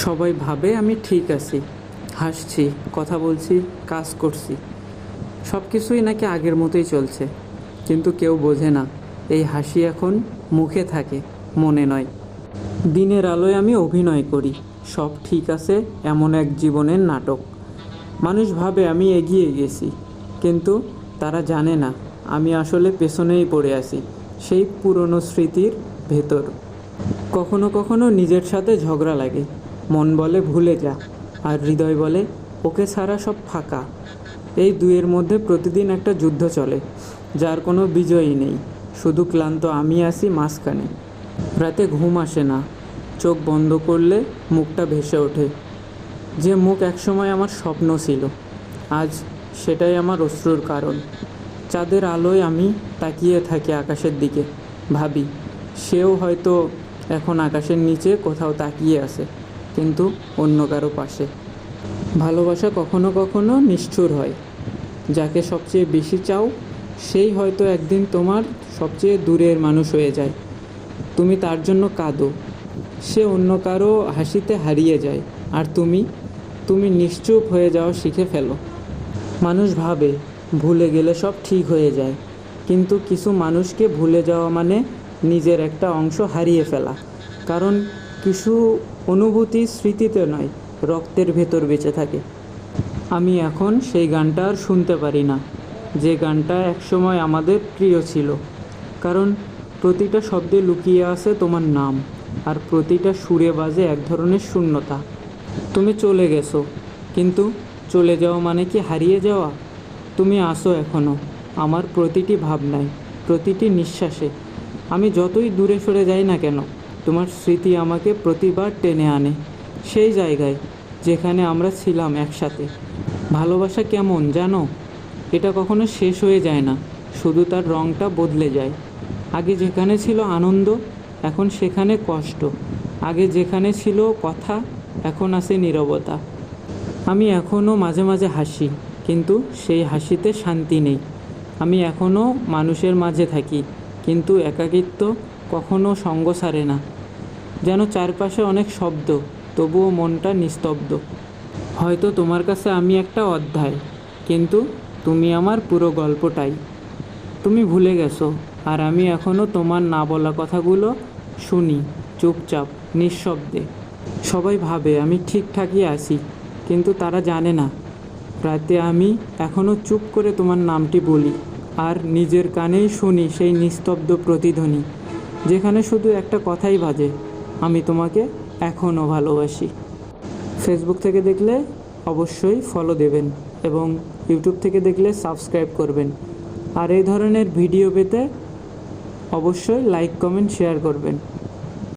সবাই ভাবে আমি ঠিক আছি, হাসছি, কথা বলছি, কাজ করছি, সব কিছুই নাকি আগের মতোই চলছে। কিন্তু কেউ বোঝে না এই হাসি এখন মুখে থাকে, মনে নয়। দিনের আলোয় আমি অভিনয় করি, সব ঠিক আছে এমন এক জীবনের নাটক। মানুষ ভাবে আমি এগিয়ে গেছি, কিন্তু তারা জানে না আমি আসলে পেছনেই পড়ে আছি, সেই পুরনো স্মৃতির ভেতর। কখনো কখনো নিজের সাথে ঝগড়া লাগে, মন বলে ভুলে যা, আর হৃদয় বলে ওকে ছাড়া সব ফাঁকা। এই দুয়ের মধ্যে প্রতিদিন একটা যুদ্ধ চলে, যার কোনো বিজয়ী নেই, শুধু ক্লান্ত আমি আছি মাঝখানে। রাতে ঘুম আসে না, চোখ বন্ধ করলে মুখটা ভেসে ওঠে, যে মুখ একসময় আমার স্বপ্ন ছিল, আজ সেটাই আমার অশ্রুর কারণ। চাঁদের আলোয় আমি তাকিয়ে থাকি আকাশের দিকে, ভাবি সেও হয়তো এখন আকাশের নিচে কোথাও তাকিয়ে আছে, কিন্তু অন্য কারো পাশে। ভালোবাসা কখনো কখনো নিষ্ঠুর হয়, যাকে সবচেয়ে বেশি চাও সেই হয়তো একদিন তোমার সবচেয়ে দূরের মানুষ হয়ে যায়। তুমি তার জন্য কাঁদো, সে অন্য কারো হাসিতে হারিয়ে যায়, আর তুমি নিশ্চুপ হয়ে যাওয়া শিখে ফেলো। মানুষ ভাবে ভুলে গেলে সব ঠিক হয়ে যায়, কিন্তু কিছু মানুষকে ভুলে যাওয়া মানে নিজের একটা অংশ হারিয়ে ফেলা। কারণ কিছু অনুভূতি স্মৃতিতে নয়, রক্তের ভেতর বেঁচে থাকে। আমি এখন সেই গানটা আর শুনতে পারি না, যে গানটা একসময় আমাদের প্রিয় ছিল। কারণ প্রতিটা শব্দে লুকিয়ে আছে তোমার নাম, আর প্রতিটা সুরে বাজে এক ধরনের শূন্যতা। তুমি চলে গেছো, কিন্তু চলে যাওয়া মানে কি হারিয়ে যাওয়া? তুমি আসো এখনও, আমার প্রতিটি ভাবনায়, প্রতিটি নিঃশ্বাসে। আমি যতই দূরে সরে যাই না কেন, তোমার স্মৃতি আমাকে প্রতিবার টেনে আনে সেই জায়গায় যেখানে আমরা ছিলাম একসাথে। ভালোবাসা কেমন জানো? এটা কখনো শেষ হয়ে যায় না, শুধু তার রঙটা বদলে যায়। আগে যেখানে ছিল আনন্দ, এখন সেখানে কষ্ট। আগে যেখানে ছিল কথা, এখন আছে নীরবতা। আমি এখনও মাঝে মাঝে হাসি, কিন্তু সেই হাসিতে শান্তি নেই। আমি এখনও মানুষের মাঝে থাকি, কিন্তু একাকিত্ব কখনো সঙ্গ ছাড়ে না। যেন চারপাশে অনেক শব্দ, তবুও মনটা নিস্তব্ধ। হয়তো তোমার কাছে আমি একটা অধ্যায়, কিন্তু তুমি আমার পুরো গল্পটাই। তুমি ভুলে গেছো, আর আমি এখনও তোমার না বলা কথাগুলো শুনি, চুপচাপ, নিঃশব্দে। সবাই ভাবে আমি ঠিকঠাকই আছি, কিন্তু তারা জানে না রাতে আমি এখনও চুপ করে তোমার নামটি বলি, আর নিজের কানেই শুনি সেই নিস্তব্ধ প্রতিধ্বনি, যেখানে শুধু একটা কথাই বাজে, আমি তোমাকে এখনও ভালোবাসি। ফেসবুক থেকে দেখলে অবশ্যই ফলো দেবেন, এবং ইউটিউব থেকে দেখলে সাবস্ক্রাইব করবেন। আর এই ধরনের ভিডিও পেতে অবশ্যই লাইক, কমেন্ট, শেয়ার করবেন।